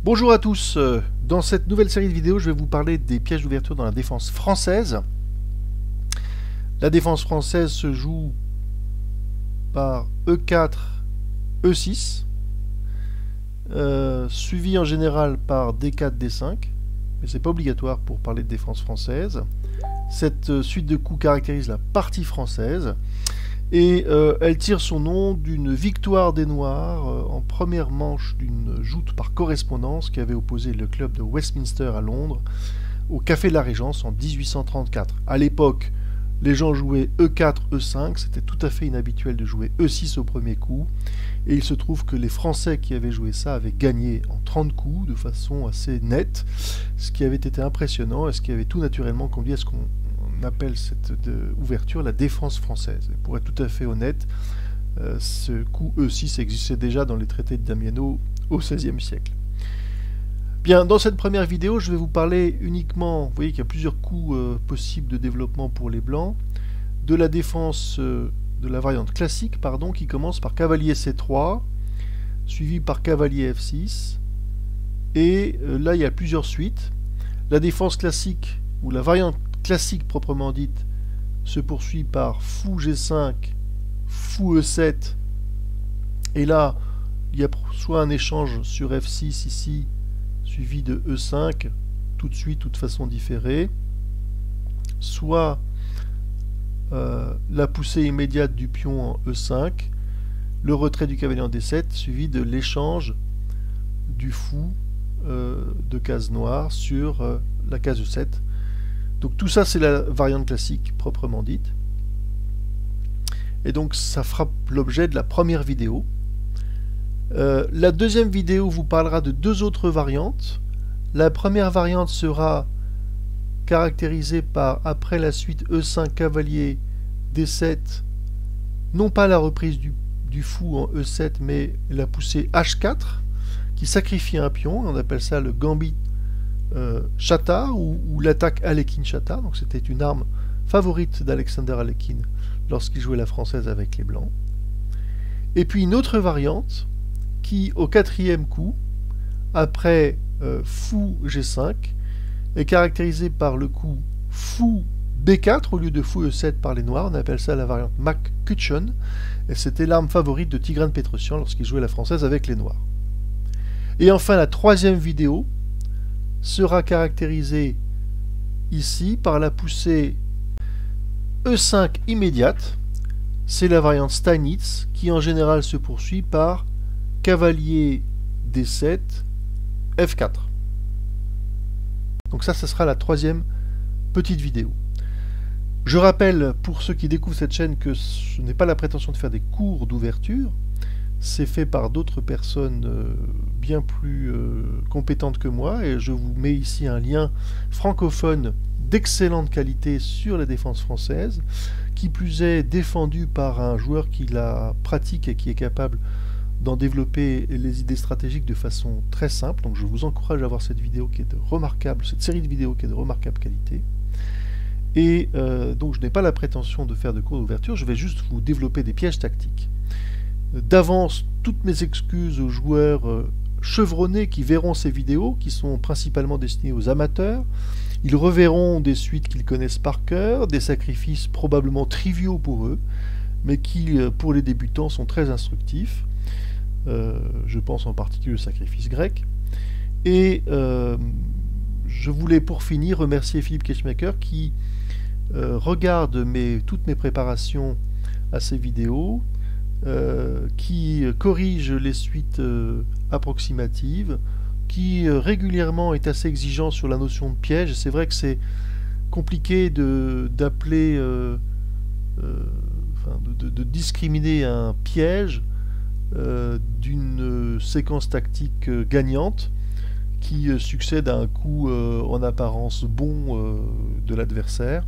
Bonjour à tous, dans cette nouvelle série de vidéos je vais vous parler des pièges d'ouverture dans la défense française. La défense française se joue par E4, E6, suivi en général par D4, D5, mais c'est pas obligatoire pour parler de défense française. Cette suite de coups caractérise la partie française et elle tire son nom d'une victoire des Noirs en première manche d'une joute par correspondance qui avait opposé le club de Westminster à Londres au Café de la Régence en 1834. À l'époque, les gens jouaient E4, E5, c'était tout à fait inhabituel de jouer E6 au premier coup, et il se trouve que les Français qui avaient joué ça avaient gagné en 30 coups de façon assez nette, ce qui avait été impressionnant et ce qui avait tout naturellement conduit à ce qu'on appelle cette ouverture la défense française. Et pour être tout à fait honnête, ce coup E6 existait déjà dans les traités de Damiano au XVIe siècle. Bien, dans cette première vidéo, je vais vous parler uniquement, vous voyez qu'il y a plusieurs coups possibles de développement pour les blancs, de la défense de la variante classique, pardon, qui commence par cavalier C3, suivi par cavalier F6, et là il y a plusieurs suites. La défense classique, ou la variante classique proprement dite, se poursuit par fou G5, fou E7, et là il y a soit un échange sur F6 ici, suivi de E5, tout de suite, toute façon différée, soit la poussée immédiate du pion en E5, le retrait du cavalier en D7, suivi de l'échange du fou de case noire sur la case E7. Donc tout ça c'est la variante classique proprement dite. Et donc ça fera l'objet de la première vidéo. La deuxième vidéo vous parlera de deux autres variantes. La première variante sera caractérisée par, après la suite E5 cavalier D7, non pas la reprise du fou en E7, mais la poussée H4, qui sacrifie un pion. On appelle ça le gambit Chata ou l'attaque Alekhine-Chata. Donc c'était une arme favorite d'Alexander Alekhine lorsqu'il jouait la française avec les blancs. Et puis une autre variante qui, au quatrième coup, après fou G5, est caractérisée par le coup fou B4 au lieu de fou E7 par les noirs. On appelle ça la variante McCutcheon, et c'était l'arme favorite de Tigran Petrosian lorsqu'il jouait la française avec les noirs. Et enfin, la troisième vidéo sera caractérisée ici par la poussée E5 immédiate. C'est la variante Steinitz qui en général se poursuit par cavalier D7, F4. Donc ça sera la troisième petite vidéo. Je rappelle pour ceux qui découvrent cette chaîne que je n'ai pas la prétention de faire des cours d'ouverture. C'est fait par d'autres personnes bien plus compétentes que moi, et je vous mets ici un lien francophone d'excellente qualité sur la défense française, qui plus est défendu par un joueur qui la pratique et qui est capable d'en développer les idées stratégiques de façon très simple. Donc je vous encourage à voir cette vidéo qui est de remarquable, cette série de vidéos qui est de remarquable qualité. Et donc je n'ai pas la prétention de faire de cours d'ouverture, je vais juste vous développer des pièges tactiques. D'avance, toutes mes excuses aux joueurs chevronnés qui verront ces vidéos, qui sont principalement destinées aux amateurs. Ils reverront des suites qu'ils connaissent par cœur, des sacrifices probablement triviaux pour eux, mais qui, pour les débutants, sont très instructifs. Je pense en particulier au sacrifice grec. Et je voulais pour finir remercier Philippe Ketchmaker qui regarde toutes mes préparations à ces vidéos, qui corrige les suites approximatives, qui régulièrement est assez exigeant sur la notion de piège. C'est vrai que c'est compliqué d'appeler, de discriminer un piège d'une séquence tactique gagnante qui succède à un coup en apparence bon de l'adversaire.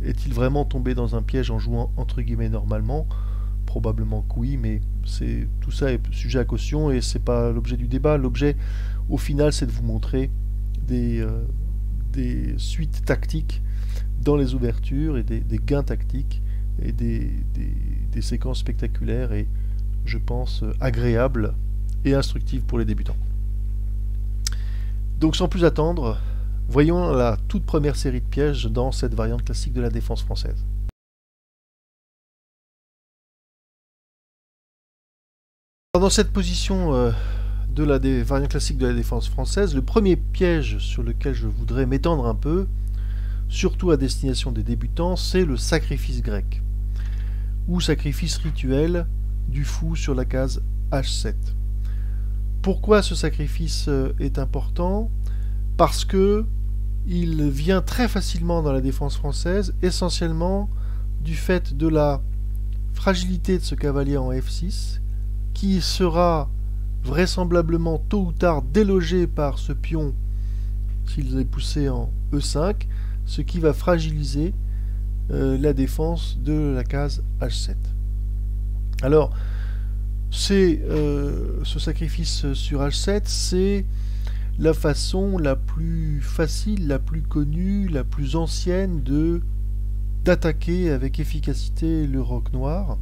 Est-il vraiment tombé dans un piège en jouant entre guillemets normalement? Probablement que oui, mais tout ça est sujet à caution et c'est pas l'objet du débat. L'objet, au final, c'est de vous montrer des suites tactiques dans les ouvertures et des gains tactiques et des séquences spectaculaires et, je pense, agréables et instructives pour les débutants. Donc sans plus attendre, voyons la toute première série de pièges dans cette variante classique de la défense française. Alors, dans cette position de la variante classique de la défense française, le premier piège sur lequel je voudrais m'étendre un peu, surtout à destination des débutants, c'est le sacrifice grec, ou sacrifice rituel du fou sur la case H7. Pourquoi ce sacrifice est important? Parce que il vient très facilement dans la défense française, essentiellement du fait de la fragilité de ce cavalier en F6, qui sera vraisemblablement tôt ou tard délogé par ce pion s'il est poussé en E5, ce qui va fragiliser la défense de la case H7. Alors, ce sacrifice sur H7, c'est la façon la plus facile, la plus connue, la plus ancienne d'attaquer avec efficacité le roc noir.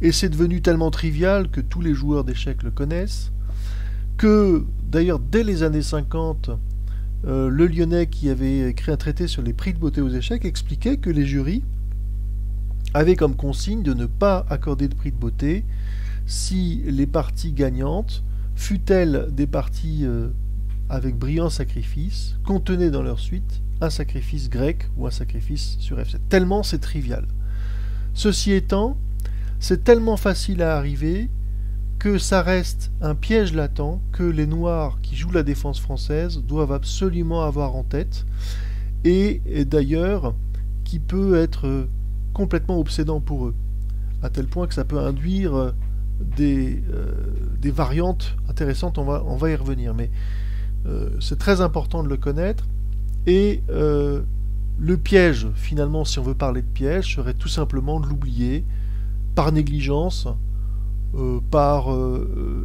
Et c'est devenu tellement trivial que tous les joueurs d'échecs le connaissent, que d'ailleurs dès les années 50, le Lyonnais qui avait écrit un traité sur les prix de beauté aux échecs expliquait que les jurys avaient comme consigne de ne pas accorder de prix de beauté si les parties gagnantes, fût-elles des parties avec brillant sacrifice, contenaient dans leur suite un sacrifice grec ou un sacrifice sur F7. Tellement c'est trivial. Ceci étant, c'est tellement facile à arriver que ça reste un piège latent que les Noirs qui jouent la défense française doivent absolument avoir en tête, et d'ailleurs qui peut être complètement obsédant pour eux, à tel point que ça peut induire des variantes intéressantes, on va y revenir, mais c'est très important de le connaître. Et le piège, finalement, si on veut parler de piège, serait tout simplement de l'oublier par négligence, par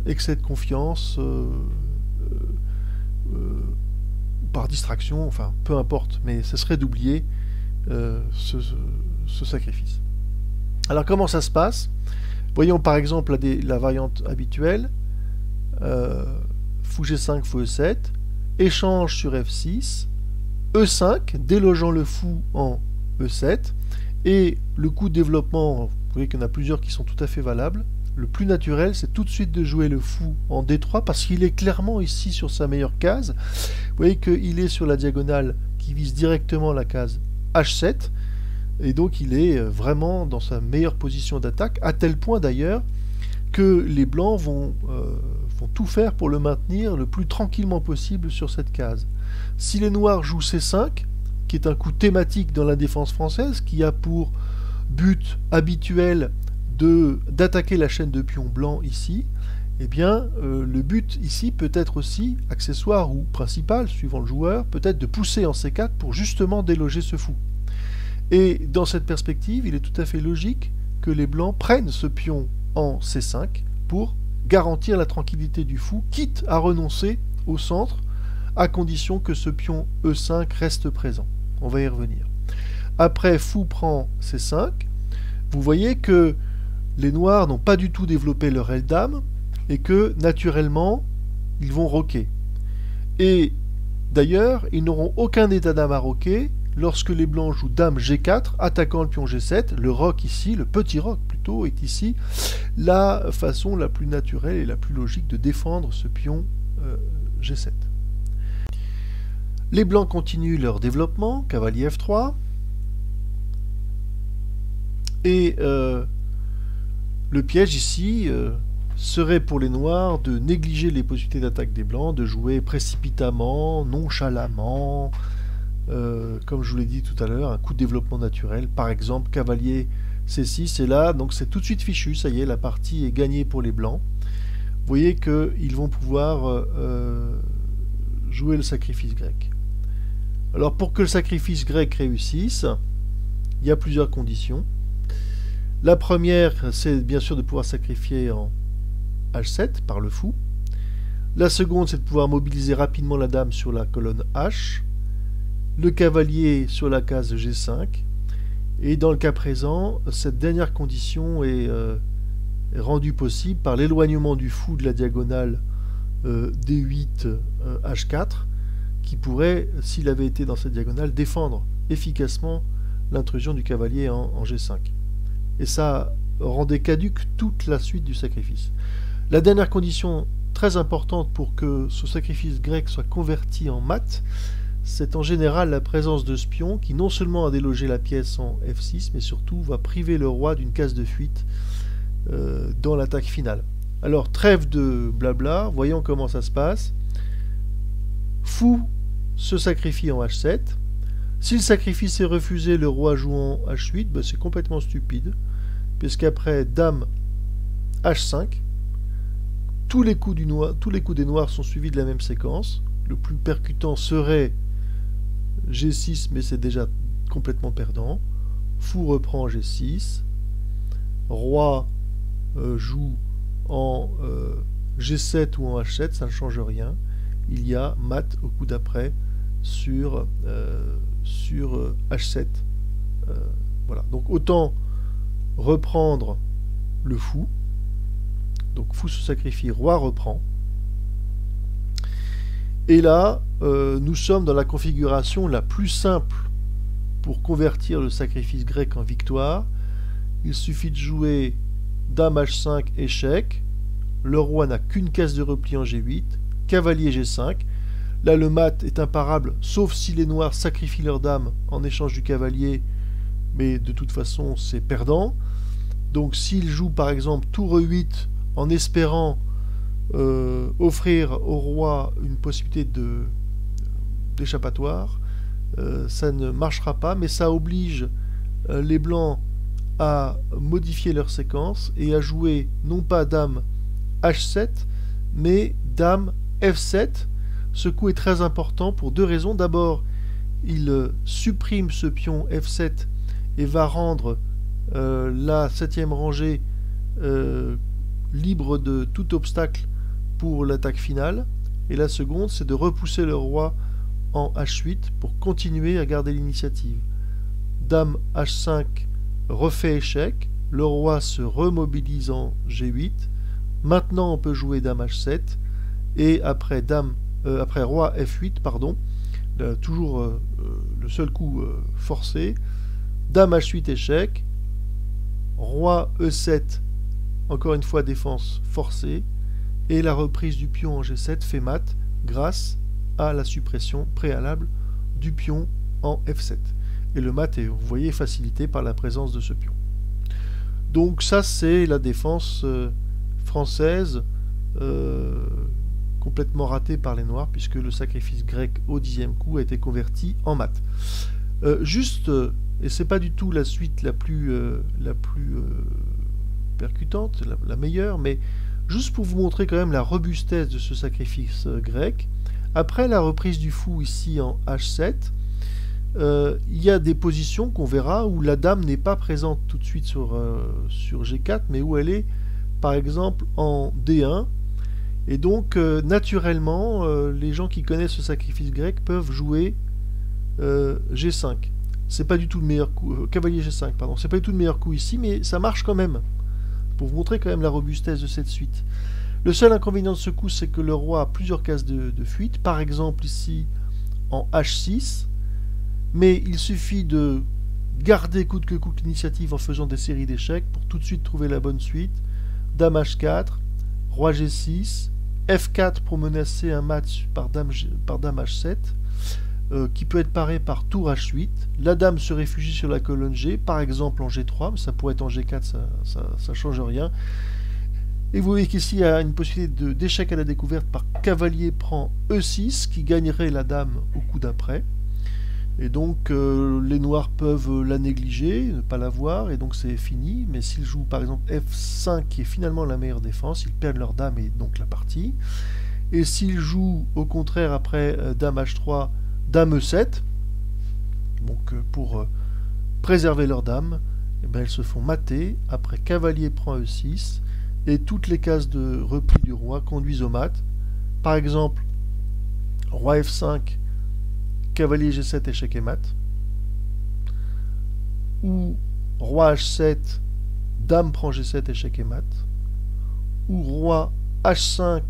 excès de confiance, par distraction, enfin peu importe, mais ce serait d'oublier ce sacrifice. Alors comment ça se passe? Voyons par exemple la variante habituelle, fou G5, fou E7, échange sur F6, E5, délogeant le fou en E7, et le coup de développement, vous voyez qu'il y en a plusieurs qui sont tout à fait valables. Le plus naturel, c'est tout de suite de jouer le fou en D3 parce qu'il est clairement ici sur sa meilleure case. Vous voyez qu'il est sur la diagonale qui vise directement la case H7, et donc il est vraiment dans sa meilleure position d'attaque, à tel point d'ailleurs que les blancs vont tout faire pour le maintenir le plus tranquillement possible sur cette case. Si les noirs jouent C5, qui est un coup thématique dans la défense française, qui a pour but habituel d'attaquer la chaîne de pions blancs ici, eh bien le but ici peut être aussi accessoire ou principal, suivant le joueur, peut-être de pousser en C4 pour justement déloger ce fou. Et dans cette perspective, il est tout à fait logique que les blancs prennent ce pion en C5 pour garantir la tranquillité du fou, quitte à renoncer au centre, à condition que ce pion E5 reste présent. On va y revenir. Après, fou prend C5, vous voyez que les noirs n'ont pas du tout développé leur aile dame, et que, naturellement, ils vont roquer. Et, d'ailleurs, ils n'auront aucun état d'âme à roquer lorsque les blancs jouent dame G4, attaquant le pion G7. Le roc ici, le petit roc plutôt, est ici la façon la plus naturelle et la plus logique de défendre ce pion G7. Les blancs continuent leur développement, cavalier F3, et le piège ici serait pour les noirs de négliger les possibilités d'attaque des blancs, de jouer précipitamment, nonchalamment, comme je vous l'ai dit tout à l'heure, un coup de développement naturel, par exemple cavalier C6, et là, donc c'est tout de suite fichu, ça y est, la partie est gagnée pour les blancs. Vous voyez qu'ils vont pouvoir jouer le sacrifice grec. Alors pour que le sacrifice grec réussisse, il y a plusieurs conditions. La première, c'est bien sûr de pouvoir sacrifier en H7 par le fou. La seconde, c'est de pouvoir mobiliser rapidement la dame sur la colonne H, le cavalier sur la case G5, et dans le cas présent, cette dernière condition est rendue possible par l'éloignement du fou de la diagonale D8, H4, qui pourrait, s'il avait été dans cette diagonale, défendre efficacement l'intrusion du cavalier en G5. Et ça rendait caduque toute la suite du sacrifice. La dernière condition très importante pour que ce sacrifice grec soit converti en mat, c'est en général la présence de spions qui non seulement a délogé la pièce en F6, mais surtout va priver le roi d'une case de fuite dans l'attaque finale. Alors trêve de blabla, voyons comment ça se passe. Fou se sacrifie en H7. Si le sacrifice est refusé, le roi joue en H8, ben c'est complètement stupide, puisqu'après dame H5, tous les coups des noirs sont suivis de la même séquence. Le plus percutant serait G6, mais c'est déjà complètement perdant. Fou reprend G6. Roi joue en G7 ou en H7, ça ne change rien. Il y a mat au coup d'après sur H7. Voilà. Donc autant reprendre le fou. Donc fou se sacrifie, roi reprend. Et là, nous sommes dans la configuration la plus simple pour convertir le sacrifice grec en victoire. Il suffit de jouer dame H5, échec. Le roi n'a qu'une case de repli en G8. Cavalier G5. Là, le mat est imparable, sauf si les noirs sacrifient leur dame en échange du cavalier. Mais de toute façon, c'est perdant. Donc s'il joue par exemple tour E8 en espérant offrir au roi une possibilité d'échappatoire, ça ne marchera pas, mais ça oblige les blancs à modifier leur séquence et à jouer non pas dame H7, mais dame F7. Ce coup est très important pour deux raisons. D'abord, il supprime ce pion F7 et va rendre la 7e rangée libre de tout obstacle pour l'attaque finale. Et la seconde, c'est de repousser le roi en H8 pour continuer à garder l'initiative. Dame H5 refait échec, le roi se remobilise en G8. Maintenant, on peut jouer dame H7 et après roi F8, pardon, toujours le seul coup forcé. Dame H8 échec, roi E7, encore une fois défense forcée, et la reprise du pion en G7 fait mat grâce à la suppression préalable du pion en F7. Et le mat est, vous voyez, facilité par la présence de ce pion. Donc ça, c'est la défense française complètement ratée par les noirs, puisque le sacrifice grec au 10e coup a été converti en mat. Et c'est pas du tout la suite la plus percutante, la meilleure, mais juste pour vous montrer quand même la robustesse de ce sacrifice grec. Après la reprise du fou ici en H7, il y a des positions qu'on verra où la dame n'est pas présente tout de suite sur G4, mais où elle est par exemple en D1. Et donc naturellement, les gens qui connaissent ce sacrifice grec peuvent jouer G5. C'est pas du tout le meilleur coup, cavalier G5, pardon. C'est pas du tout le meilleur coup ici, mais ça marche quand même. Pour vous montrer quand même la robustesse de cette suite. Le seul inconvénient de ce coup, c'est que le roi a plusieurs cases de fuite. Par exemple ici en H6. Mais il suffit de garder coûte que coûte l'initiative en faisant des séries d'échecs pour tout de suite trouver la bonne suite. Dame H4, roi G6, F4 pour menacer un match par dame H7, qui peut être paré par tour H8. La dame se réfugie sur la colonne G, par exemple en G3, mais ça pourrait être en G4, ça change rien. Et vous voyez qu'ici, il y a une possibilité d'échec à la découverte par cavalier prend E6, qui gagnerait la dame au coup d'après. Et donc, les noirs peuvent la négliger, ne pas la voir, et donc c'est fini. Mais s'ils jouent par exemple F5, qui est finalement la meilleure défense, ils perdent leur dame et donc la partie. Et s'ils jouent au contraire après dame H3, dame E7, donc pour préserver leur dame, eh ben, elles se font mater. Après cavalier prend E6, et toutes les cases de repli du roi conduisent au mat. Par exemple, roi F5, cavalier G7, échec et mat. Ou roi H7, dame prend G7, échec et mat. Ou roi H5,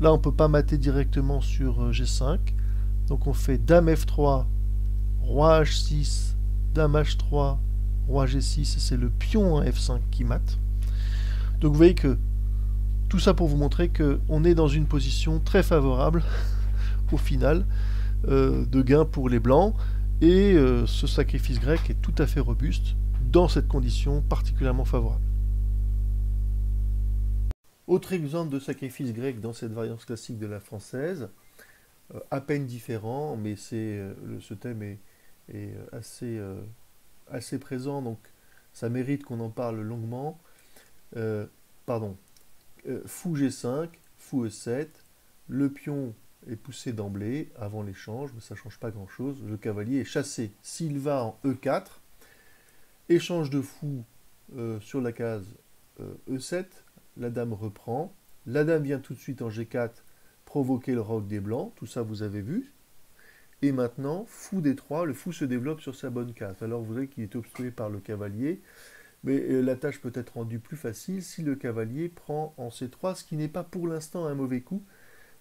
Là, on ne peut pas mater directement sur G5. Donc on fait Dame F3, Roi H6, Dame H3, Roi G6, c'est le pion en F5 qui mate. Donc vous voyez que tout ça pour vous montrer qu'on est dans une position très favorable au final de gain pour les blancs. Et ce sacrifice grec est tout à fait robuste dans cette condition particulièrement favorable. Autre exemple de sacrifice grec dans cette variante classique de la française, à peine différent, mais ce thème est assez présent, donc ça mérite qu'on en parle longuement. Pardon, fou G5, fou E7, le pion est poussé d'emblée avant l'échange, mais ça ne change pas grand-chose. Le cavalier est chassé. S'il va en E4, échange de fou sur la case E7, la dame reprend, la dame vient tout de suite en G4 provoquer le roc des blancs, tout ça vous avez vu. Et maintenant, fou D3, le fou se développe sur sa bonne case. Alors vous voyez qu'il est obstrué par le cavalier, mais la tâche peut être rendue plus facile si le cavalier prend en C3, ce qui n'est pas pour l'instant un mauvais coup,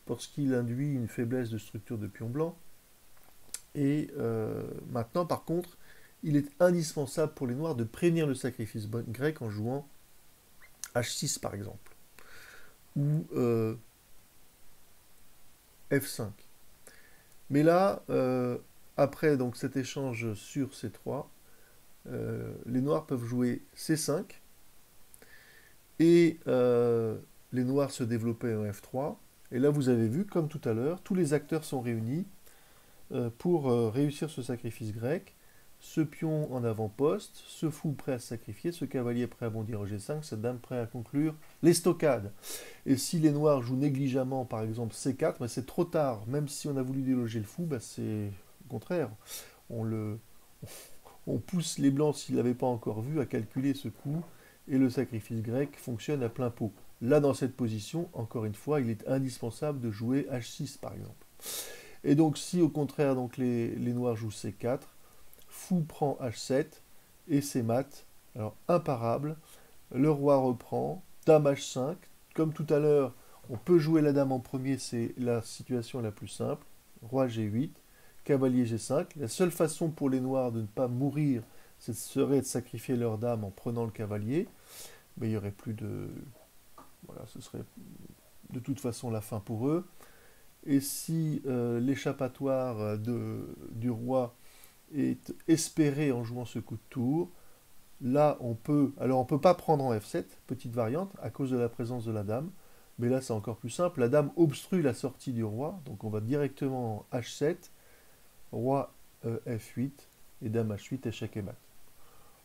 parce qu'il induit une faiblesse de structure de pion blanc. Et maintenant, par contre, il est indispensable pour les noirs de prévenir le sacrifice grec en jouant H6 par exemple, ou F5. Mais là, après donc, cet échange sur C3, les noirs peuvent jouer C5, et les noirs se développer en F3. Et là, vous avez vu, comme tout à l'heure, tous les acteurs sont réunis pour réussir ce sacrifice grec. Ce pion en avant-poste, ce fou prêt à se sacrifier, ce cavalier prêt à bondir au G5, cette dame prêt à conclure les stockades. Et si les noirs jouent négligemment, par exemple C4, bah c'est trop tard. Même si on a voulu déloger le fou, bah c'est au contraire. On pousse les blancs, s'ils ne l'avaient pas encore vu, à calculer ce coup, et le sacrifice grec fonctionne à plein pot. Là, dans cette position, encore une fois, il est indispensable de jouer H6, par exemple. Et donc, si au contraire donc les noirs jouent C4, fou prend H7 et c'est mat. Alors imparable. Le roi reprend. Dame H5. Comme tout à l'heure, on peut jouer la dame en premier, c'est la situation la plus simple. Roi G8. Cavalier G5. La seule façon pour les noirs de ne pas mourir, serait de sacrifier leur dame en prenant le cavalier. Mais il n'y aurait plus de... Voilà, ce serait de toute façon la fin pour eux. Et si l'échappatoire du roi est espéré en jouant ce coup de tour, là on peut pas prendre en F7, petite variante, à cause de la présence de la dame, mais là c'est encore plus simple, la dame obstrue la sortie du roi, donc on va directement en H7, roi F8, et dame H8, échec et mat.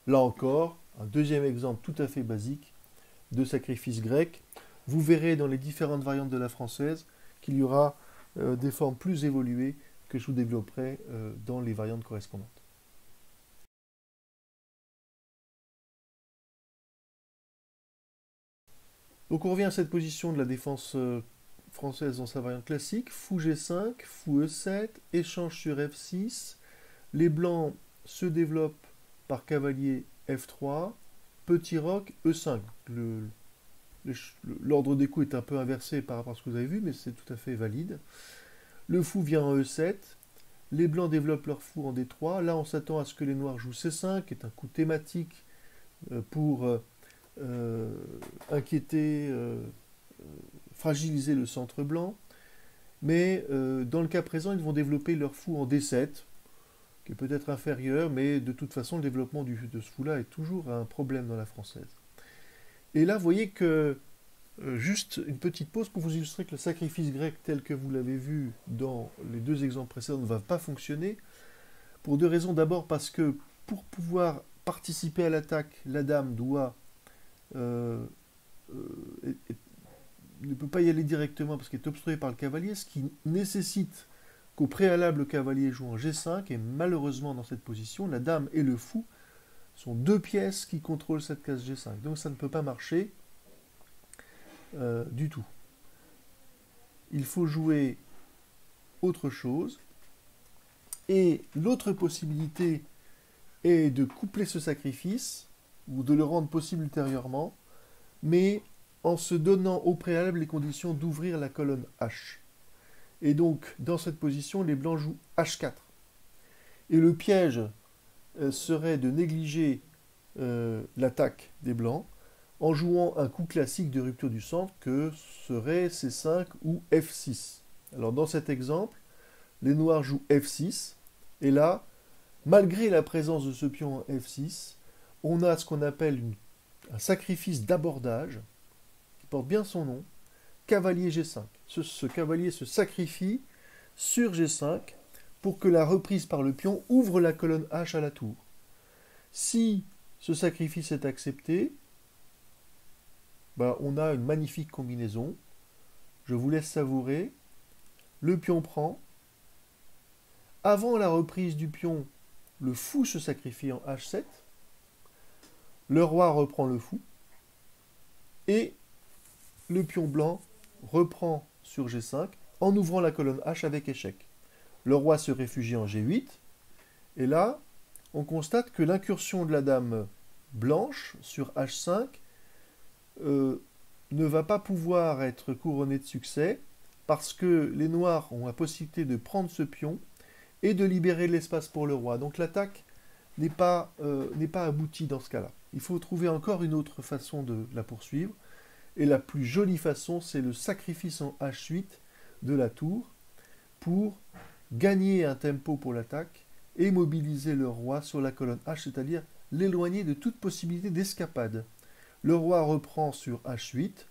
Là encore, un deuxième exemple tout à fait basique de sacrifice grec. Vous verrez dans les différentes variantes de la française qu'il y aura des formes plus évoluées que je vous développerai dans les variantes correspondantes. Donc on revient à cette position de la défense française dans sa variante classique. Fou G5, fou E7, échange sur F6. Les blancs se développent par cavalier F3, petit roc E5. L'ordre des coups est un peu inversé par rapport à ce que vous avez vu, mais c'est tout à fait valide. Le fou vient en E7, les blancs développent leur fou en D3, là on s'attend à ce que les noirs jouent C5, qui est un coup thématique pour inquiéter, fragiliser le centre blanc, mais dans le cas présent ils vont développer leur fou en D7, qui est peut-être inférieur, mais de toute façon le développement de ce fou-là est toujours un problème dans la française. Et là vous voyez que juste une petite pause pour vous illustrer que le sacrifice grec tel que vous l'avez vu dans les deux exemples précédents ne va pas fonctionner, pour deux raisons. D'abord parce que pour pouvoir participer à l'attaque, la dame doit ne peut pas y aller directement parce qu'elle est obstruée par le cavalier, ce qui nécessite qu'au préalable le cavalier joue en G5, et malheureusement dans cette position, la dame et le fou sont deux pièces qui contrôlent cette case G5, donc ça ne peut pas marcher du tout. Il faut jouer autre chose, et l'autre possibilité est de coupler ce sacrifice ou de le rendre possible ultérieurement, mais en se donnant au préalable les conditions d'ouvrir la colonne H. Et donc, dans cette position, les blancs jouent H4. Et le piège serait de négliger l'attaque des blancs en jouant un coup classique de rupture du centre que serait C5 ou F6. Alors dans cet exemple, les noirs jouent F6, et là, malgré la présence de ce pion en F6, on a ce qu'on appelle un sacrifice d'abordage, qui porte bien son nom, cavalier G5. Ce cavalier se sacrifie sur G5 pour que la reprise par le pion ouvre la colonne H à la tour. Si ce sacrifice est accepté, on a une magnifique combinaison. Je vous laisse savourer. Le pion prend. Avant la reprise du pion, le fou se sacrifie en H7. Le roi reprend le fou. Et le pion blanc reprend sur G5 en ouvrant la colonne H avec échec. Le roi se réfugie en G8. Et là, on constate que l'incursion de la dame blanche sur H5 ne va pas pouvoir être couronnée de succès parce que les noirs ont la possibilité de prendre ce pion et de libérer l'espace pour le roi. Donc l'attaque n'est pas aboutie dans ce cas-là. Il faut trouver encore une autre façon de la poursuivre. Et la plus jolie façon, c'est le sacrifice en H8 de la tour pour gagner un tempo pour l'attaque et mobiliser le roi sur la colonne H, c'est-à-dire l'éloigner de toute possibilité d'escapade. Le roi reprend sur H8.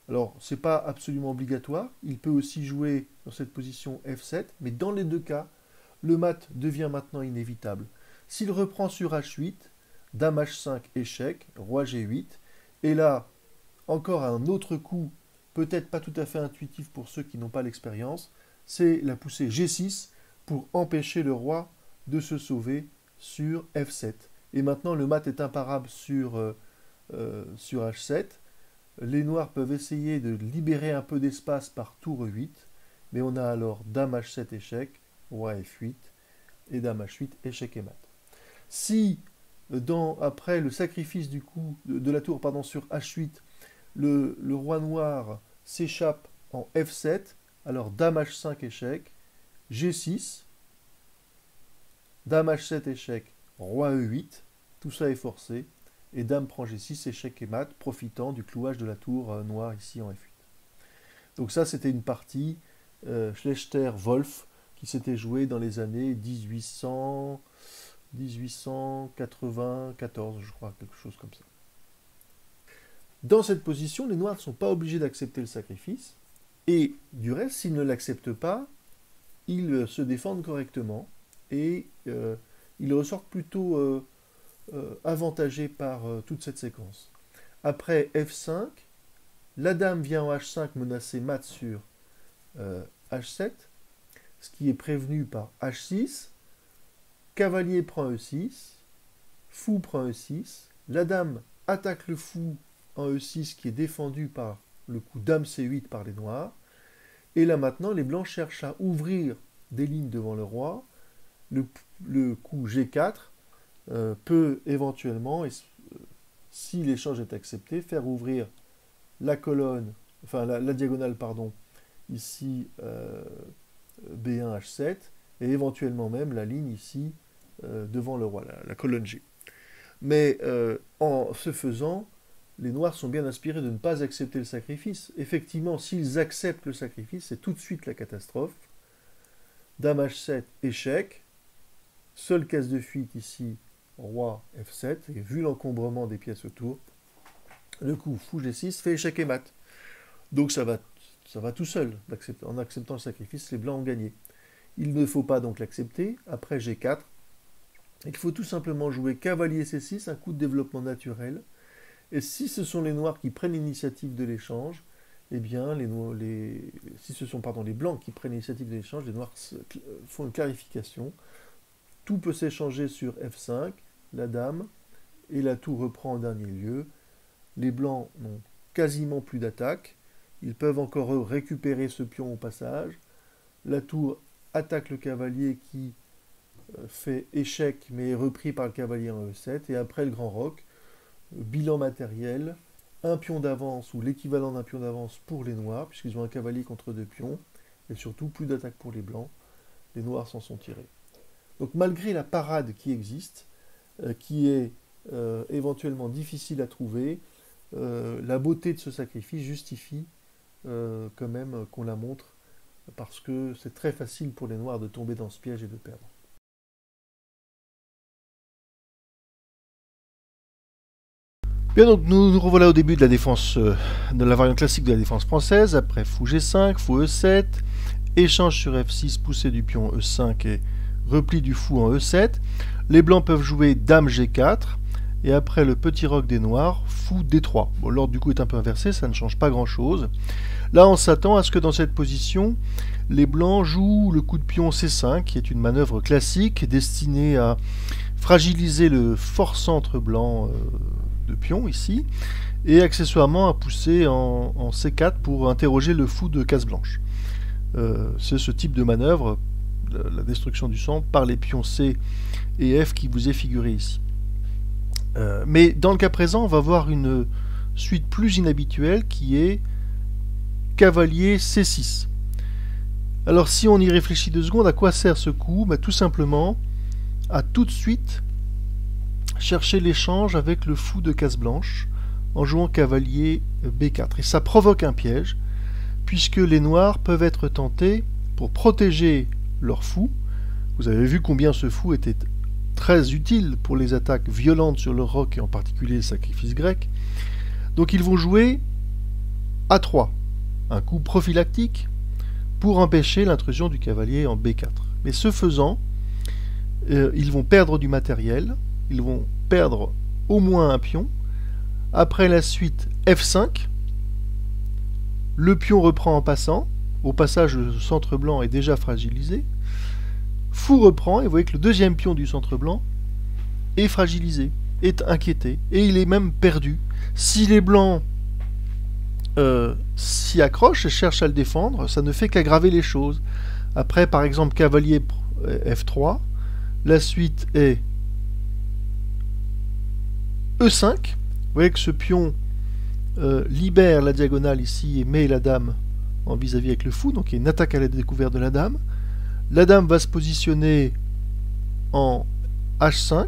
Alors, ce n'est pas absolument obligatoire. Il peut aussi jouer dans cette position F7, mais dans les deux cas, le mat devient maintenant inévitable. S'il reprend sur H8, dame H5, échec, roi G8, et là, encore un autre coup, peut-être pas tout à fait intuitif pour ceux qui n'ont pas l'expérience, c'est la poussée G6 pour empêcher le roi de se sauver sur F7. Et maintenant, le mat est imparable sur H7. Les noirs peuvent essayer de libérer un peu d'espace par tour 8, mais on a alors dame H7 échec, roi F8 et dame H8 échec et mat. Si après le sacrifice du coup de la tour sur H8, le roi noir s'échappe en F7, alors dame H5 échec, G6, dame H7 échec, roi E8, tout ça est forcé, et dame prend G6, échec et mat, profitant du clouage de la tour noire ici en F8. Donc ça, c'était une partie Schlechter-Wolf qui s'était jouée dans les années 1894, je crois, quelque chose comme ça. Dans cette position, les noirs ne sont pas obligés d'accepter le sacrifice, et du reste, s'ils ne l'acceptent pas, ils se défendent correctement, et ils ressortent plutôt avantagés par toute cette séquence. Après F5, la dame vient en H5 menacer mat sur H7, ce qui est prévenu par H6, cavalier prend E6, fou prend E6, la dame attaque le fou en E6 qui est défendu par le coup dame C8 par les noirs, et là maintenant les blancs cherchent à ouvrir des lignes devant le roi, le coup G4 peut éventuellement, si l'échange est accepté, faire ouvrir la colonne, enfin la diagonale, pardon, ici B1 H7, et éventuellement même la ligne ici devant le roi, la colonne G. Mais en ce faisant, les noirs sont bien inspirés de ne pas accepter le sacrifice. Effectivement, s'ils acceptent le sacrifice, c'est tout de suite la catastrophe. Dame H7, échec. Seule case de fuite ici, roi F7, et vu l'encombrement des pièces autour, le coup fou G6 fait échec et mat. Donc ça va tout seul. En acceptant le sacrifice, les blancs ont gagné. Il ne faut pas donc l'accepter. Après G4, il faut tout simplement jouer cavalier C6, un coup de développement naturel. Et si ce sont les noirs qui prennent l'initiative de l'échange, eh bien, si ce sont les blancs qui prennent l'initiative de l'échange, les noirs font une clarification. Tout peut s'échanger sur F5, la dame, et la tour reprend en dernier lieu. Les blancs n'ont quasiment plus d'attaque. Ils peuvent encore récupérer ce pion au passage. La tour attaque le cavalier qui fait échec, mais est repris par le cavalier en E7. Et après le grand roc, bilan matériel, un pion d'avance ou l'équivalent d'un pion d'avance pour les noirs, puisqu'ils ont un cavalier contre 2 pions, et surtout plus d'attaque pour les blancs. Les noirs s'en sont tirés. Donc malgré la parade qui existe, qui est éventuellement difficile à trouver, la beauté de ce sacrifice justifie quand même qu'on la montre, parce que c'est très facile pour les noirs de tomber dans ce piège et de perdre. Bien, donc nous revoilà au début de la défense, de la variante classique de la défense française, après fou G5, fou E7, échange sur F6, poussée du pion E5 et repli du fou en E7. Les blancs peuvent jouer dame G4, et après le petit roc des noirs, fou D3. Bon, l'ordre du coup est un peu inversé, ça ne change pas grand chose. Là, on s'attend à ce que dans cette position, les blancs jouent le coup de pion C5, qui est une manœuvre classique destinée à fragiliser le fort centre blanc de pion ici, et accessoirement à pousser en C4 pour interroger le fou de case blanche. C'est ce type de manœuvre, la destruction du centre, par les pions C et F qui vous est figuré ici. Mais dans le cas présent, on va voir une suite plus inhabituelle qui est cavalier C6. Alors si on y réfléchit 2 secondes, à quoi sert ce coup? Tout simplement à tout de suite chercher l'échange avec le fou de case blanche en jouant cavalier B4. Et ça provoque un piège, puisque les noirs peuvent être tentés, pour protéger leur fou, vous avez vu combien ce fou était très utile pour les attaques violentes sur le roc, et en particulier le sacrifice grec, donc ils vont jouer A3, un coup prophylactique, pour empêcher l'intrusion du cavalier en B4. Mais ce faisant, ils vont perdre du matériel, ils vont perdre au moins un pion. Après la suite F5, le pion reprend en passant. Au passage, le centre blanc est déjà fragilisé. Fou reprend, et vous voyez que le deuxième pion du centre blanc est fragilisé, est inquiété, et il est même perdu. Si les blancs s'y accrochent et cherchent à le défendre, ça ne fait qu'aggraver les choses. Après, par exemple, cavalier F3, la suite est E5. Vous voyez que ce pion libère la diagonale ici et met la dame en vis-à-vis avec le fou, donc il y a une attaque à la découverte de la dame. La dame va se positionner en H5,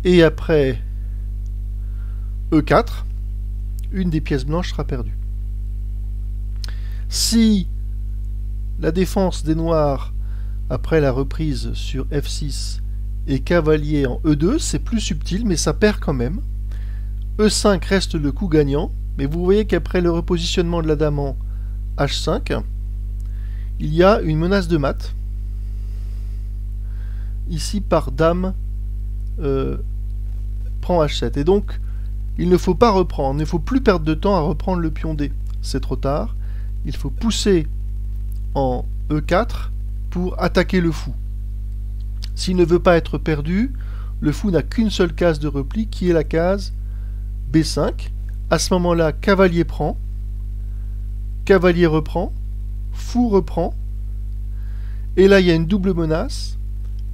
et après E4, une des pièces blanches sera perdue. Si la défense des noirs, après la reprise sur F6, est cavalier en E2, c'est plus subtil, mais ça perd quand même. E5 reste le coup gagnant, mais vous voyez qu'après le repositionnement de la dame en H5, il y a une menace de mat, ici par dame prend H7. Et donc, il ne faut pas reprendre, il ne faut plus perdre de temps à reprendre le pion D. C'est trop tard. Il faut pousser en E4 pour attaquer le fou. S'il ne veut pas être perdu, le fou n'a qu'une seule case de repli, qui est la case B5. À ce moment-là, cavalier prend, cavalier reprend, fou reprend, et là il y a une double menace,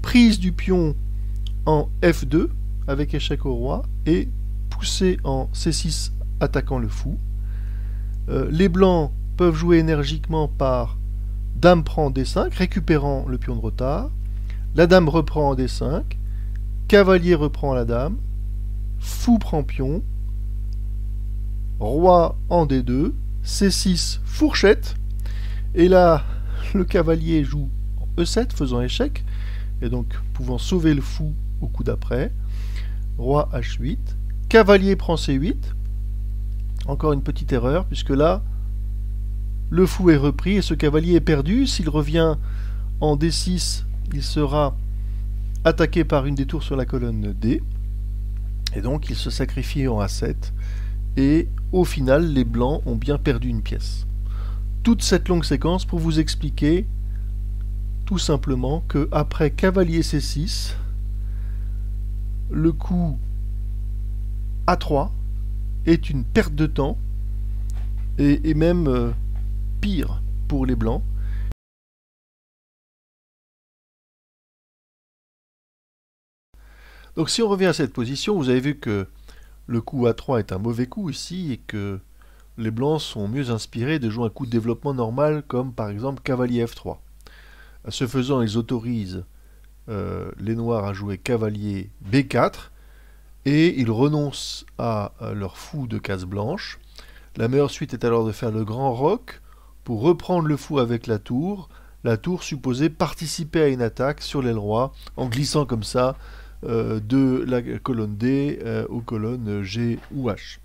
prise du pion en F2 avec échec au roi, et poussé en C6 attaquant le fou. Les blancs peuvent jouer énergiquement par dame prend D5, récupérant le pion de retard. La dame reprend en D5, cavalier reprend la dame, fou prend pion, roi en D2, C6 fourchette, et là le cavalier joue en E7 faisant échec, et donc pouvant sauver le fou au coup d'après. Roi H8, cavalier prend C8, encore une petite erreur, puisque là le fou est repris et ce cavalier est perdu. S'il revient en D6, il sera attaqué par une des tours sur la colonne D, et donc il se sacrifie en A7, et au final les blancs ont bien perdu une pièce. Toute cette longue séquence pour vous expliquer tout simplement que après cavalier C6, le coup A3 est une perte de temps, et même pire pour les blancs. Donc si on revient à cette position, vous avez vu que le coup A3 est un mauvais coup ici et que les blancs sont mieux inspirés de jouer un coup de développement normal comme par exemple cavalier F3. Ce faisant, ils autorisent les noirs à jouer cavalier B4 et ils renoncent à leur fou de case blanche. La meilleure suite est alors de faire le grand roc pour reprendre le fou avec la tour supposée participer à une attaque sur l'aile roi en glissant comme ça de la colonne D aux colonnes G ou H.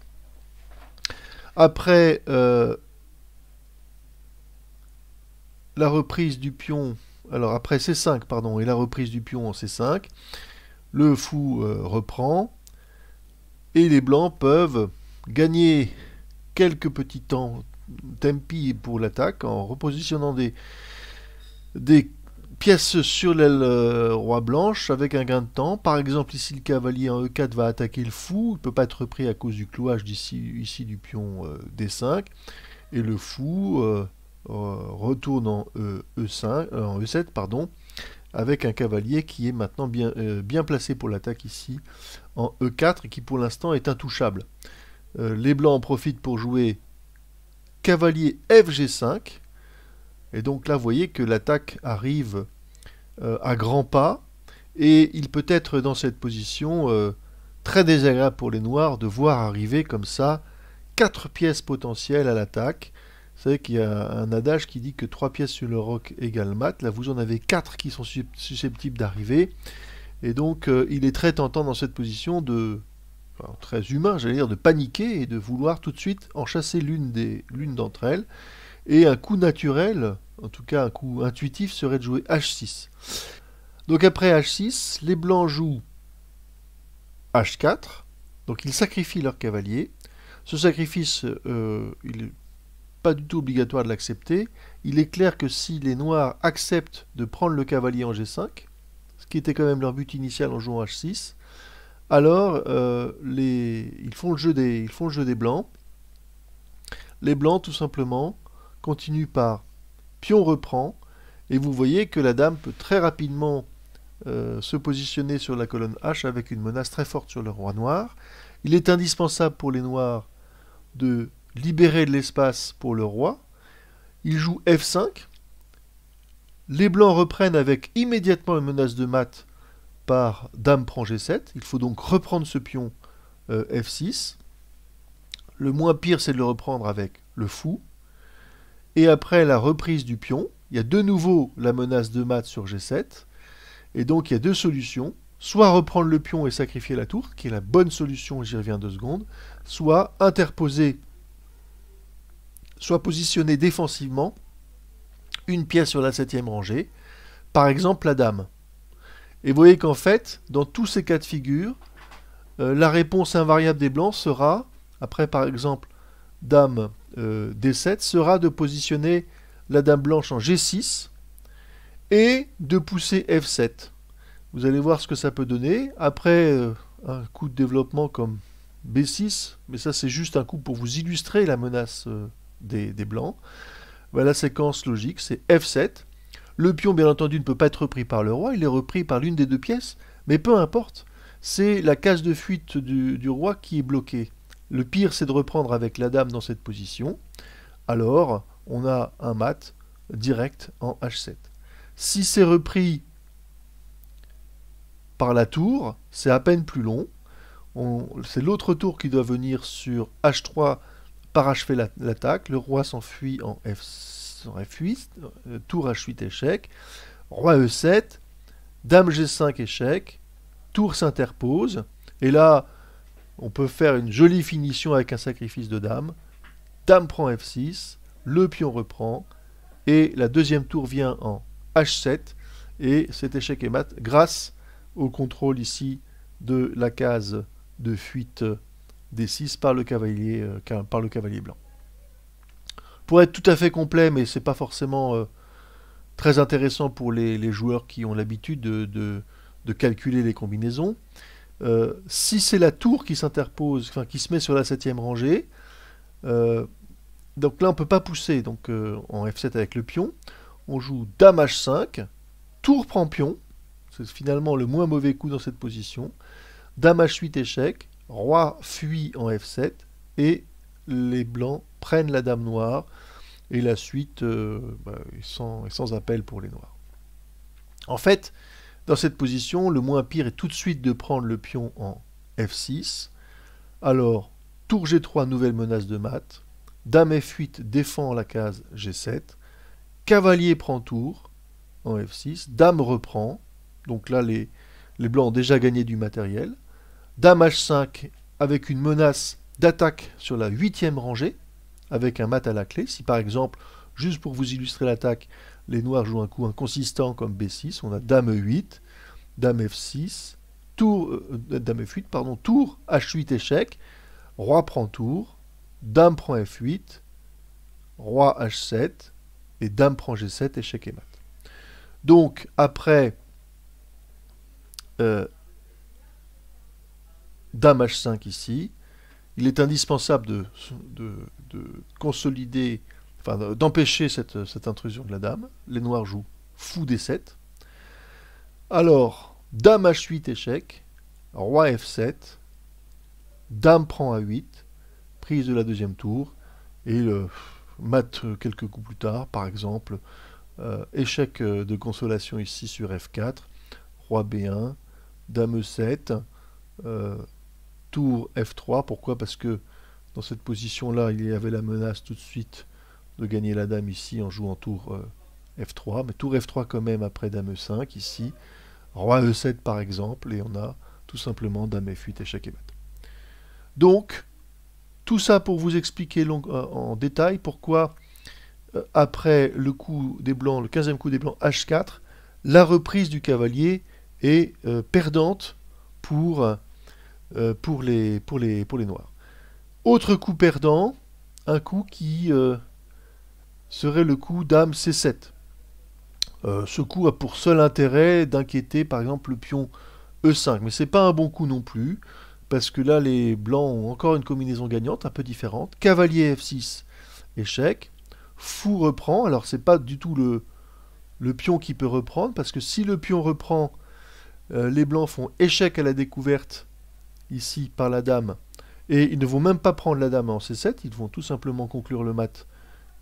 Après la reprise du pion, alors après C5 pardon, et la reprise du pion en C5, le fou reprend et les blancs peuvent gagner quelques petits tempi pour l'attaque en repositionnant des pièces sur l'aile roi blanche avec un gain de temps. Par exemple, ici le cavalier en E4 va attaquer le fou, il ne peut pas être repris à cause du clouage ici du pion D5, et le fou retourne en E7 pardon, avec un cavalier qui est maintenant bien placé pour l'attaque ici en E4 et qui pour l'instant est intouchable. Les blancs en profitent pour jouer cavalier FG5. Et donc là, vous voyez que l'attaque arrive à grands pas. Et il peut être dans cette position très désagréable pour les noirs de voir arriver comme ça 4 pièces potentielles à l'attaque. Vous savez qu'il y a un adage qui dit que 3 pièces sur le roc égale mat. Là, vous en avez 4 qui sont susceptibles d'arriver. Et donc, il est très tentant dans cette position très humain, j'allais dire, de paniquer et de vouloir tout de suite en chasser l'une d'entre elles. Et un coup naturel, en tout cas un coup intuitif, serait de jouer H6. Donc après H6, les blancs jouent H4. Donc ils sacrifient leur cavalier. Ce sacrifice, il n'est pas du tout obligatoire de l'accepter. Il est clair que si les noirs acceptent de prendre le cavalier en G5, ce qui était quand même leur but initial en jouant H6, alors ils font le jeu des blancs. Les blancs, tout simplement, continuent par pion reprend, et vous voyez que la dame peut très rapidement se positionner sur la colonne H avec une menace très forte sur le roi noir. Il est indispensable pour les noirs de libérer de l'espace pour le roi. Ils jouent F5. Les blancs reprennent avec immédiatement une menace de mat par dame prend G7. Il faut donc reprendre ce pion F6. Le moins pire, c'est de le reprendre avec le fou. Et après la reprise du pion, il y a de nouveau la menace de mat sur G7. Et donc il y a deux solutions. Soit reprendre le pion et sacrifier la tour, qui est la bonne solution, j'y reviens 2 secondes. Soit interposer, soit positionner défensivement une pièce sur la 7e rangée. Par exemple la dame. Et vous voyez qu'en fait, dans tous ces cas de figure, la réponse invariable des blancs sera, après par exemple dame D7, sera de positionner la dame blanche en G6 et de pousser F7. Vous allez voir ce que ça peut donner. Après un coup de développement comme B6, mais ça c'est juste un coup pour vous illustrer la menace des blancs. Voilà la séquence logique, c'est F7. Le pion, bien entendu, ne peut pas être repris par le roi, il est repris par l'une des deux pièces, mais peu importe, c'est la case de fuite du roi qui est bloquée. Le pire, c'est de reprendre avec la dame dans cette position. Alors, on a un mat direct en H7. Si c'est repris par la tour, c'est à peine plus long. C'est l'autre tour qui doit venir sur H3 parachever l'attaque. Le roi s'enfuit en F8, tour H8 échec, roi E7, dame G5 échec, tour s'interpose, et là on peut faire une jolie finition avec un sacrifice de dame. Dame prend F6, le pion reprend, et la deuxième tour vient en H7, et cet échec est mat grâce au contrôle ici de la case de fuite D6 par le cavalier blanc. Pour être tout à fait complet, mais c'est pas forcément très intéressant pour les joueurs qui ont l'habitude de calculer les combinaisons, si c'est la tour qui s'interpose, enfin qui se met sur la 7e rangée, donc là on ne peut pas pousser donc, en F7 avec le pion, on joue dame H5, tour prend pion, c'est finalement le moins mauvais coup dans cette position, dame H8 échec, Roi fuit en F7 et les blancs prennent la dame noire et la suite est sans appel pour les noirs. En fait, dans cette position, le moins pire est tout de suite de prendre le pion en F6. Alors, tour G3, nouvelle menace de mat. Dame F8 défend la case G7. Cavalier prend tour en F6. Dame reprend. Donc là, les blancs ont déjà gagné du matériel. Dame H5 avec une menace d'attaque sur la 8e rangée, avec un mat à la clé. Si par exemple, juste pour vous illustrer l'attaque, les noirs jouent un coup inconsistant comme B6, on a Dame E8, Dame F6, Dame F8, pardon, tour H8 échec, Roi prend tour, Dame prend F8, Roi H7, et Dame prend G7, échec et mat. Donc après Dame H5 ici, il est indispensable de consolider, enfin d'empêcher cette intrusion de la dame. Les noirs jouent fou D7. Alors, Dame H8 échec, Roi F7, Dame prend A8, prise de la deuxième tour, et mat quelques coups plus tard, par exemple, échec de consolation ici sur F4, Roi B1, Dame E7, tour F3. Pourquoi? Parce que dans cette position-là, il y avait la menace tout de suite de gagner la dame ici en jouant tour F3. Mais tour F3 quand même après Dame E5 ici. Roi E7 par exemple. Et on a tout simplement Dame F8, échec et mat. Donc, tout ça pour vous expliquer en détail pourquoi après le coup des blancs, le 15e coup des blancs H4, la reprise du cavalier est perdante pour les noirs. Autre coup perdant, un coup qui serait le coup Dame C7. Ce coup a pour seul intérêt d'inquiéter par exemple le pion E5, mais c'est pas un bon coup non plus, parce que là les blancs ont encore une combinaison gagnante, un peu différente. Cavalier F6, échec. Fou reprend, alors c'est pas du tout le pion qui peut reprendre, parce que si le pion reprend, les blancs font échec à la découverte ici par la dame, et ils ne vont même pas prendre la dame en C7, ils vont tout simplement conclure le mat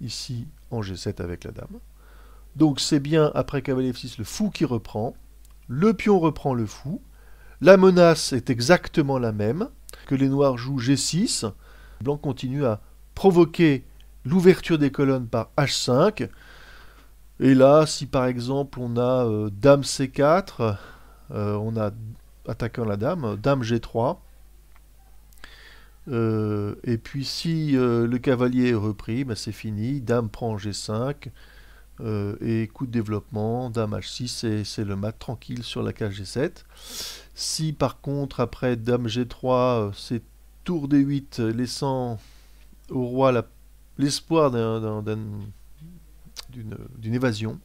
ici en G7 avec la dame. Donc c'est bien après cavalier F6 le fou qui reprend, le pion reprend le fou, la menace est exactement la même, que les noirs jouent G6, les blancs continuent à provoquer l'ouverture des colonnes par H5, et là si par exemple on a Dame C4, on a attaquant la dame, Dame G3, et puis si le cavalier est repris, ben c'est fini, Dame prend G5, et coup de développement, Dame H6, c'est le mat tranquille sur la case G7. Si par contre après Dame G3, c'est tour D8, laissant au roi l'espoir d'une évasion,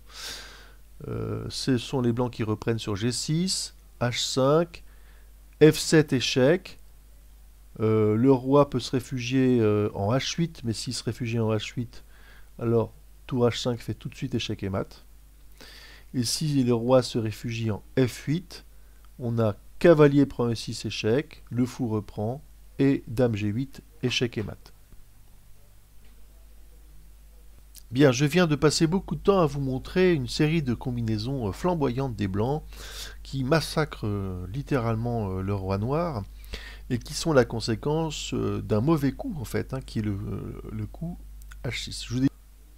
ce sont les blancs qui reprennent sur G6, H5, F7 échec. Le roi peut se réfugier en H8, mais s'il se réfugie en H8, alors tour H5 fait tout de suite échec et mat. Et si le roi se réfugie en F8, on a cavalier prend E6 échec, le fou reprend, et Dame G8 échec et mat. Bien, je viens de passer beaucoup de temps à vous montrer une série de combinaisons flamboyantes des blancs qui massacrent littéralement le roi noir et qui sont la conséquence d'un mauvais coup en fait, qui est le coup H6. Je vous dis,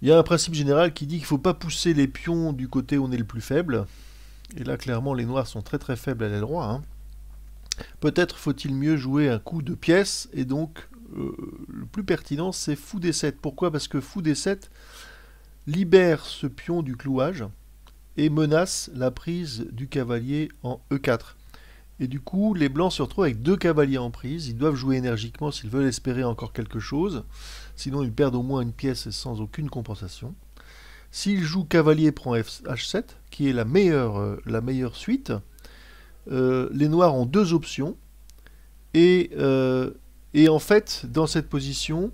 il y a un principe général qui dit qu'il ne faut pas pousser les pions du côté où on est le plus faible. Et là, clairement, les noirs sont très très faibles à l'aile droite. Peut-être faut-il mieux jouer un coup de pièce, et donc le plus pertinent, c'est fou D7. Pourquoi? Parce que fou D7 libère ce pion du clouage et menace la prise du cavalier en E4. Et du coup, les blancs se retrouvent avec deux cavaliers en prise. Ils doivent jouer énergiquement s'ils veulent espérer encore quelque chose. Sinon, ils perdent au moins une pièce sans aucune compensation. S'ils jouent cavalier prend H7, qui est la meilleure suite, les noirs ont deux options. Et en fait, dans cette position,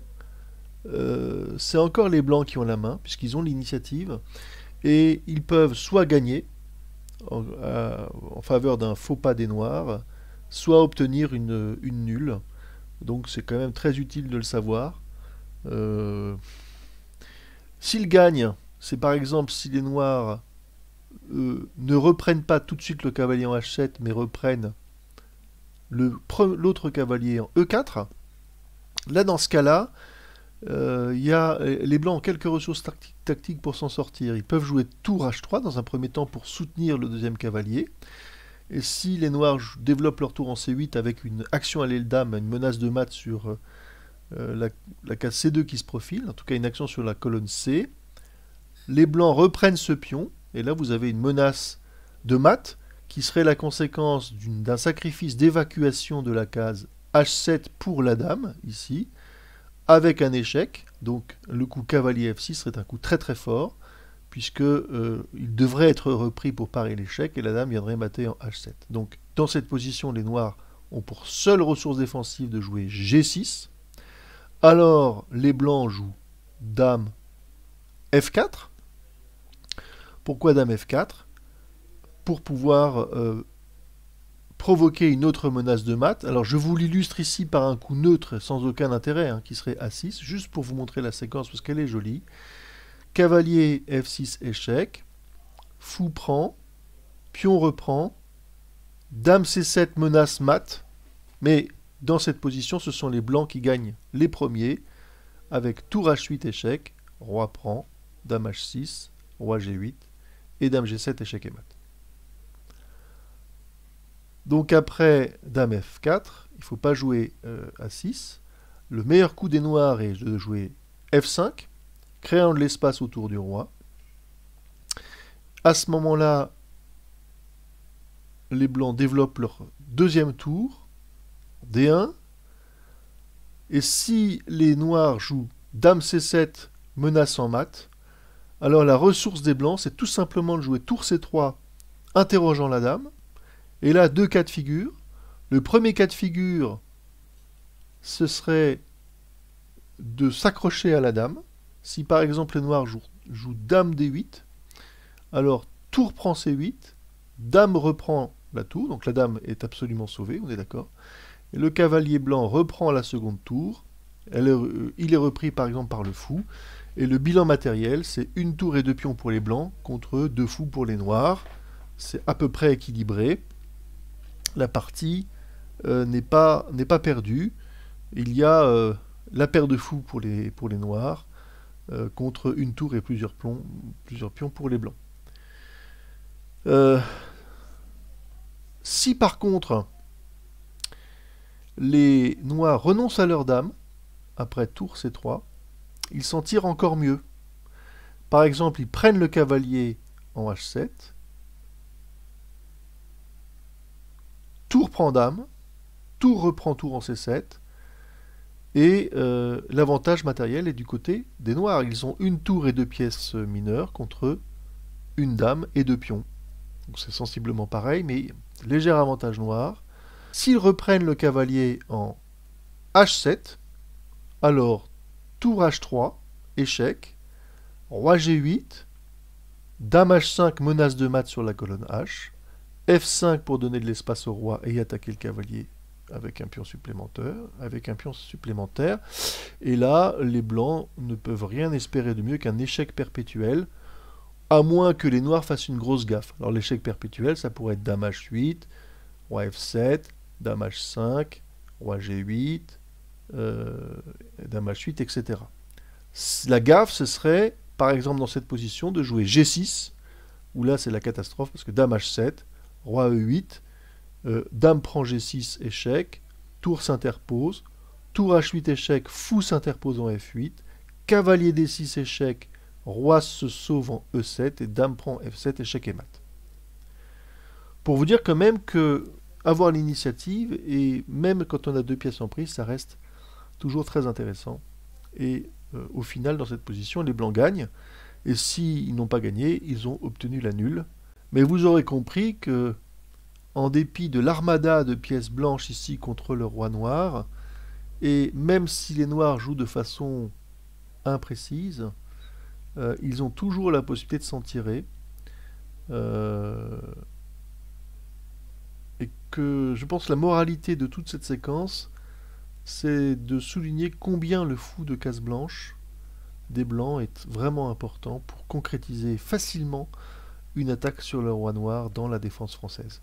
c'est encore les blancs qui ont la main, puisqu'ils ont l'initiative. Et ils peuvent soit gagner, en faveur d'un faux pas des noirs, soit obtenir une nulle. Donc c'est quand même très utile de le savoir. Euh, S'ils gagnent, c'est par exemple si les noirs ne reprennent pas tout de suite le cavalier en H7, mais reprennent l'autre cavalier en E4. Là, dans ce cas-là, les blancs ont quelques ressources tactiques pour s'en sortir. Ils peuvent jouer tour H3 dans un premier temps pour soutenir le deuxième cavalier. Et si les noirs développent leur tour en C8 avec une action à l'aile dame, une menace de mat sur la case C2 qui se profile, en tout cas une action sur la colonne C, les blancs reprennent ce pion, et là vous avez une menace de mat qui serait la conséquence d'un sacrifice d'évacuation de la case H7 pour la dame, ici, avec un échec. Donc le coup cavalier F6 serait un coup très très fort, puisque il devrait être repris pour parer l'échec, et la dame viendrait mater en H7. Donc dans cette position, les noirs ont pour seule ressource défensive de jouer G6. Alors les blancs jouent dame F4. Pourquoi dame F4? Pour pouvoir provoquer une autre menace de mat. Alors je vous l'illustre ici par un coup neutre sans aucun intérêt, qui serait A6, juste pour vous montrer la séquence parce qu'elle est jolie. Cavalier F6 échec, fou prend, pion reprend, dame C7 menace mat, mais dans cette position ce sont les blancs qui gagnent les premiers, avec tour H8 échec, roi prend, dame H6, roi G8, et dame G7 échec et mat. Donc après dame F4, il ne faut pas jouer A6. Le meilleur coup des noirs est de jouer F5, créant de l'espace autour du roi. À ce moment-là, les blancs développent leur deuxième tour, D1. Et si les noirs jouent dame C7, menace en mat, alors la ressource des blancs, c'est tout simplement de jouer tour C3, interrogeant la dame. Et là, deux cas de figure. Le premier cas de figure, ce serait de s'accrocher à la dame. Si par exemple les noirs jouent dame D8, alors tour prend C8, dame reprend la tour, donc la dame est absolument sauvée, on est d'accord. Et le cavalier blanc reprend la seconde tour, il est repris par exemple par le fou, et le bilan matériel, c'est une tour et deux pions pour les blancs contre deux fous pour les noirs. C'est à peu près équilibré. La partie n'est pas perdue. Il y a la paire de fous pour les noirs contre une tour et plusieurs pions pour les blancs. Si par contre les noirs renoncent à leur dame, après tour C3, ils s'en tirent encore mieux. Par exemple, ils prennent le cavalier en H7, tour prend dame, tour reprend tour en C7, et l'avantage matériel est du côté des noirs. Ils ont une tour et deux pièces mineures contre une dame et deux pions. Donc c'est sensiblement pareil, mais léger avantage noir. S'ils reprennent le cavalier en H7, alors tour H3, échec, roi G8, dame H5, menace de mat sur la colonne H, F5 pour donner de l'espace au roi et attaquer le cavalier avec un pion supplémentaire, et là, les blancs ne peuvent rien espérer de mieux qu'un échec perpétuel, à moins que les noirs fassent une grosse gaffe. Alors l'échec perpétuel, ça pourrait être dame H8, roi F7, dame H5, roi G8, dame H8, etc. La gaffe, ce serait, par exemple dans cette position, de jouer G6, où là c'est la catastrophe, parce que dame H7, roi E8, dame prend G6, échec, tour s'interpose, tour H8 échec, fou s'interpose en F8, cavalier D6 échec, roi se sauve en E7, et dame prend F7, échec et mat. Pour vous dire quand même que avoir l'initiative, et même quand on a deux pièces en prise, ça reste toujours très intéressant. Et au final, dans cette position, les blancs gagnent, et s'ils n'ont pas gagné, ils ont obtenu la nulle. Mais vous aurez compris que, en dépit de l'armada de pièces blanches ici contre le roi noir, et même si les noirs jouent de façon imprécise, ils ont toujours la possibilité de s'en tirer. Et que je pense la moralité de toute cette séquence, c'est de souligner combien le fou de case blanche des blancs est vraiment important pour concrétiser facilement une attaque sur le roi noir dans la défense française.